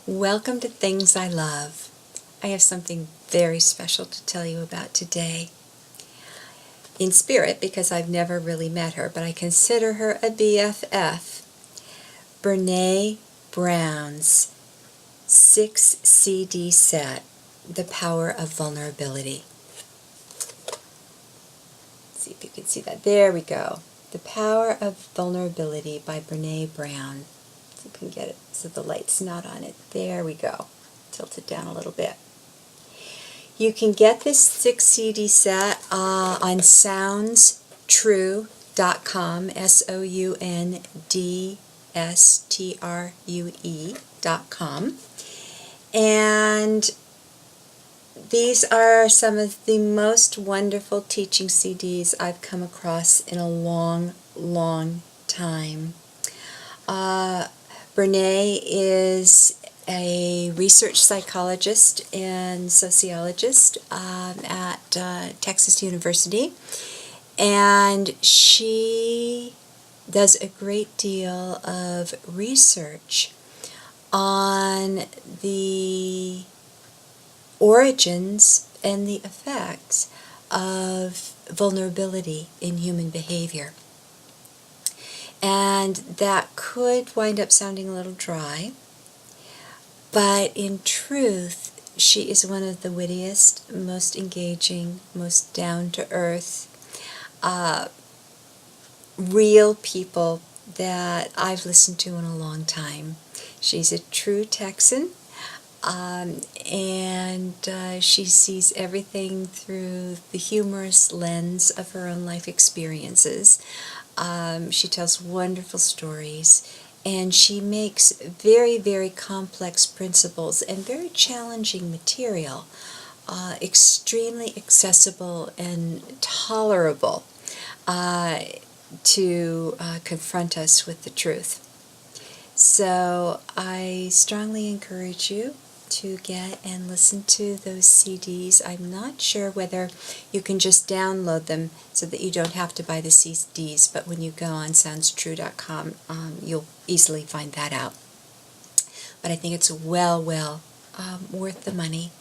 Welcome to Things I Love. I have something very special to tell you about today. In spirit, because I've never really met her, but I consider her a BFF. Berne Brown's 6 CD set, The Power of Vulnerability. Let's see if you can see that. There we go. The Power of Vulnerability by Berne Brown. So you can get it so the light's not on it. There we go. Tilt it down a little bit. You can get this 6 CD set on SoundsTrue.com, SoundDstrue.com. And these are some of the most wonderful teaching CDs I've come across in a long, long time. Berne is a research psychologist and sociologist at Texas University, and she does a great deal of research on the origins and the effects of vulnerability in human behavior. And that could wind up sounding a little dry, but in truth, she is one of the wittiest, most engaging, most down-to-earth, real people that I've listened to in a long time. She's a true Texan, and she sees everything through the humorous lens of her own life experiences. She tells wonderful stories, and she makes very, very complex principles and very challenging material extremely accessible and tolerable to confront us with the truth. So I strongly encourage you to get and listen to those CDs. I'm not sure whether you can just download them so that you don't have to buy the CDs, but when you go on SoundsTrue.com, you'll easily find that out. But I think it's well worth the money.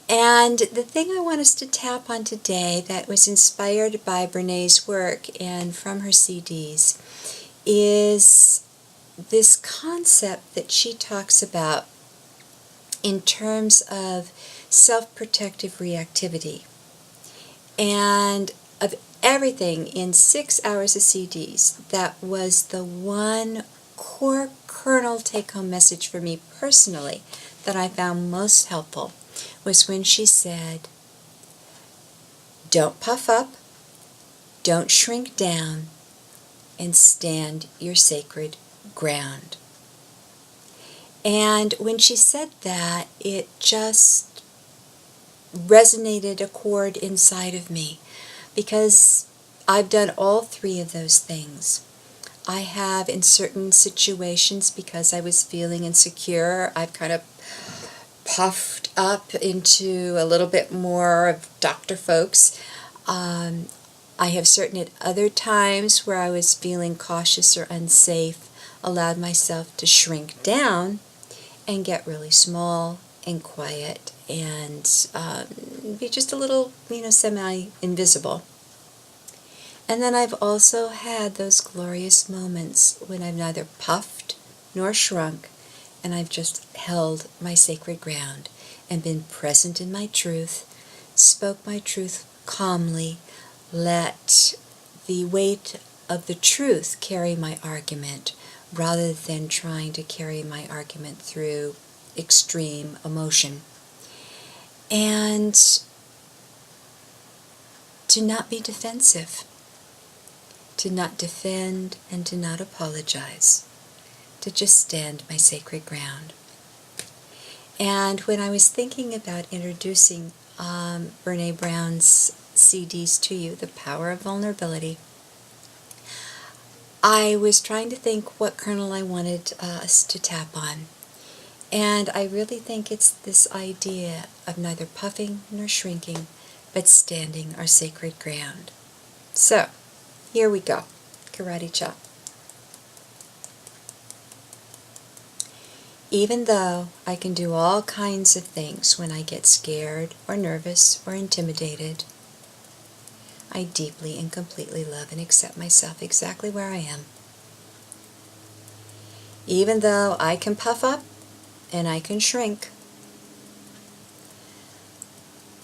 And the thing I want us to tap on today that was inspired by Berne's work and from her CDs is this concept that she talks about in terms of self-protective reactivity. And of everything in 6 hours of CDs, that was the one core kernel take-home message for me personally that I found most helpful, was when she said, don't puff up, don't shrink down, and stand your sacred ground. And when she said that, it just resonated a chord inside of me, because I've done all three of those things. I have, in certain situations, because I was feeling insecure, I've kind of puffed up into a little bit more of Dr. Folks. I have certain at other times where I was feeling cautious or unsafe, allowed myself to shrink down and get really small and quiet and be just a little, semi-invisible. And then I've also had those glorious moments when I've neither puffed nor shrunk, and I've just held my sacred ground and been present in my truth, spoke my truth calmly, let the weight of the truth carry my argument, rather than trying to carry my argument through extreme emotion. And to not be defensive, to not defend and to not apologize, to just stand my sacred ground. And when I was thinking about introducing Berne Brown's CDs to you, The Power of Vulnerability, I was trying to think what kernel I wanted us to tap on. And I really think it's this idea of neither puffing nor shrinking, but standing our sacred ground. So, here we go. Karate chop. Even though I can do all kinds of things when I get scared or nervous or intimidated, I deeply and completely love and accept myself exactly where I am. Even though I can puff up and I can shrink,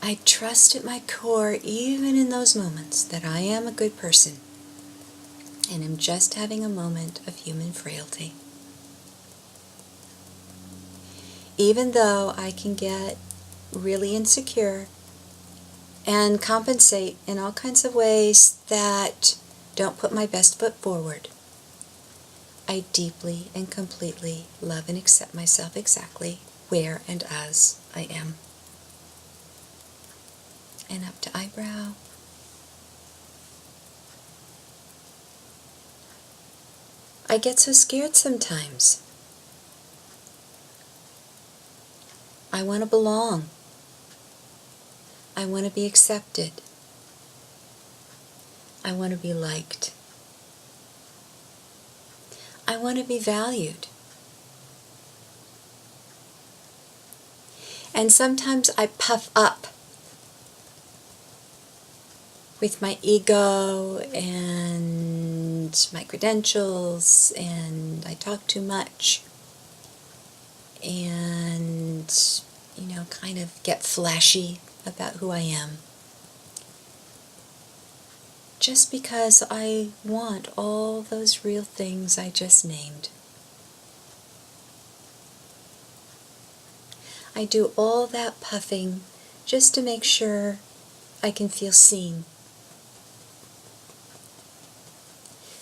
I trust at my core, even in those moments, that I am a good person and am just having a moment of human frailty. Even though I can get really insecure and compensate in all kinds of ways that don't put my best foot forward, I deeply and completely love and accept myself exactly where and as I am. And up to eyebrow. I get so scared sometimes. I want to belong. I want to be accepted. I want to be liked. I want to be valued. And sometimes I puff up with my ego and my credentials, and I talk too much, and, kind of get flashy about who I am. Just because I want all those real things I just named. I do all that puffing just to make sure I can feel seen,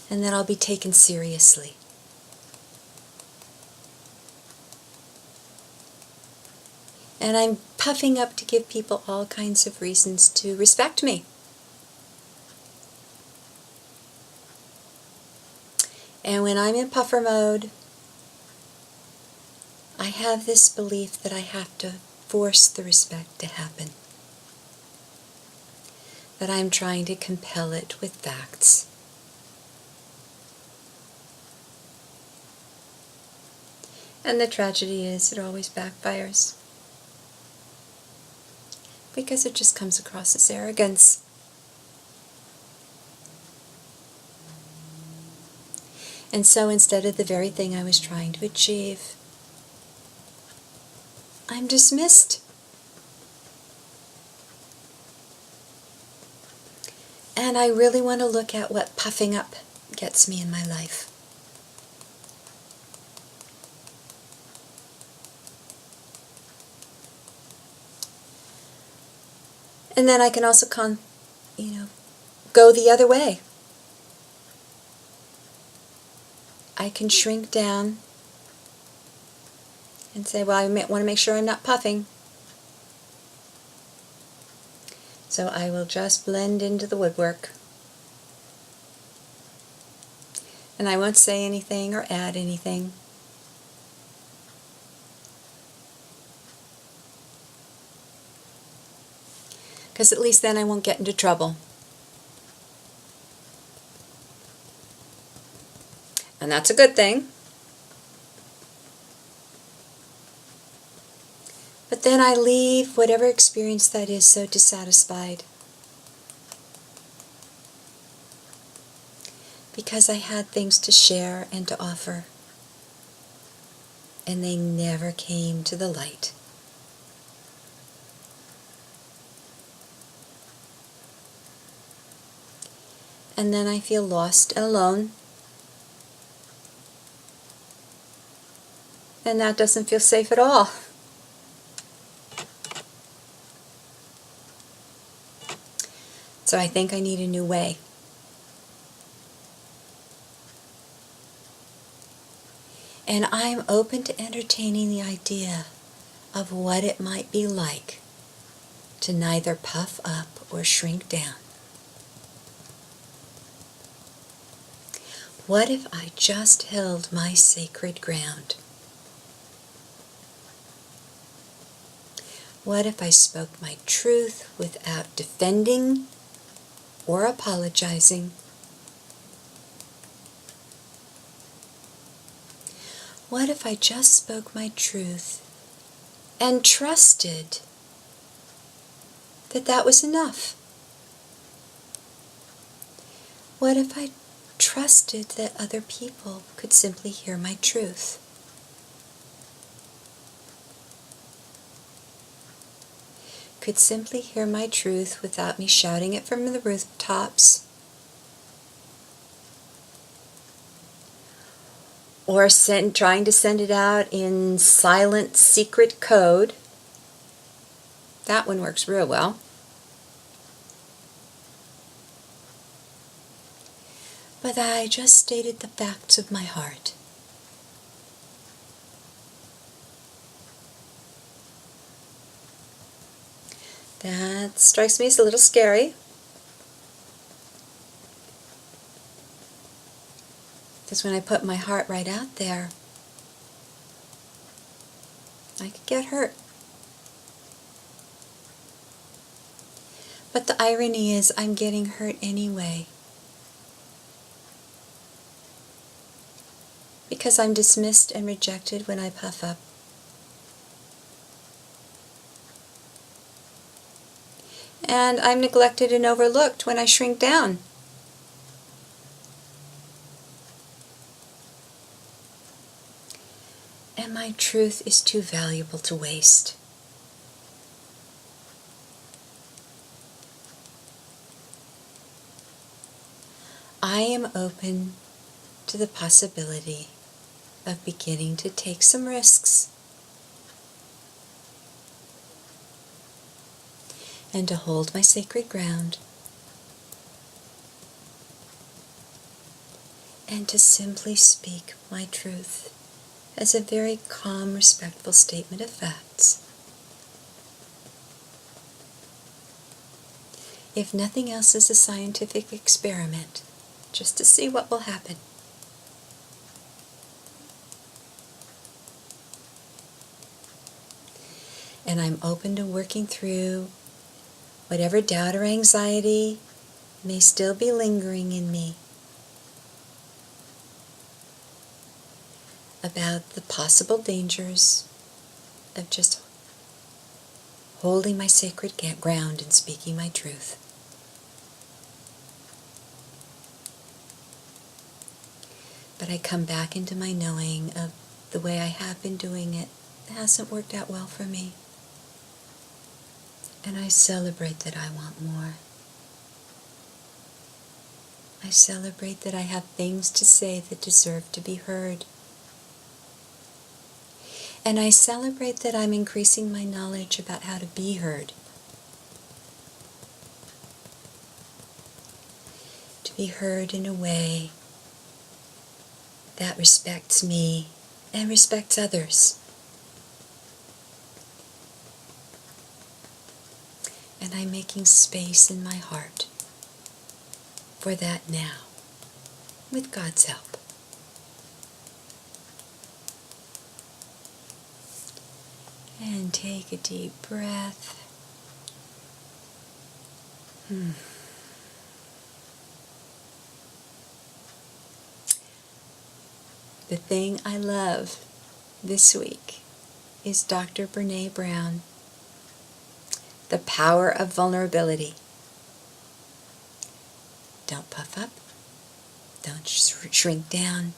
and that I'll be taken seriously. And I'm puffing up to give people all kinds of reasons to respect me. And when I'm in puffer mode, I have this belief that I have to force the respect to happen. That I'm trying to compel it with facts. And the tragedy is, it always backfires. Because it just comes across as arrogance. And so instead of the very thing I was trying to achieve, I'm dismissed. And I really want to look at what puffing up gets me in my life. And then I can also go the other way. I can shrink down and say, well, I want to make sure I'm not puffing. So I will just blend into the woodwork. And I won't say anything or add anything. Because at least then I won't get into trouble. And that's a good thing. But then I leave whatever experience that is so dissatisfied. Because I had things to share and to offer. And they never came to the light. And then I feel lost and alone. And that doesn't feel safe at all. So I think I need a new way. And I'm open to entertaining the idea of what it might be like to neither puff up or shrink down. What if I just held my sacred ground? What if I spoke my truth without defending or apologizing? What if I just spoke my truth and trusted that that was enough? What if I trusted that other people could simply hear my truth? Could simply hear my truth without me shouting it from the rooftops, or trying to send it out in silent secret code. That one works real well. But I just stated the facts of my heart. That strikes me as a little scary. Because when I put my heart right out there, I could get hurt. But the irony is I'm getting hurt anyway. Because I'm dismissed and rejected when I puff up. And I'm neglected and overlooked when I shrink down. And my truth is too valuable to waste. I am open to the possibility of beginning to take some risks and to hold my sacred ground and to simply speak my truth as a very calm, respectful statement of facts. If nothing else is a scientific experiment, just to see what will happen. And I'm open to working through whatever doubt or anxiety may still be lingering in me about the possible dangers of just holding my sacred ground and speaking my truth. But I come back into my knowing of the way I have been doing it. It hasn't worked out well for me. And I celebrate that I want more. I celebrate that I have things to say that deserve to be heard. And I celebrate that I'm increasing my knowledge about how to be heard. To be heard in a way that respects me and respects others. And I'm making space in my heart for that now, with God's help. And take a deep breath. The thing I love this week is Dr. Berne Brown. The power of vulnerability. Don't puff up. Don't shrink down.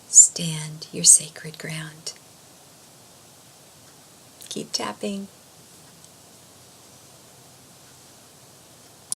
Stand your sacred ground. Keep tapping.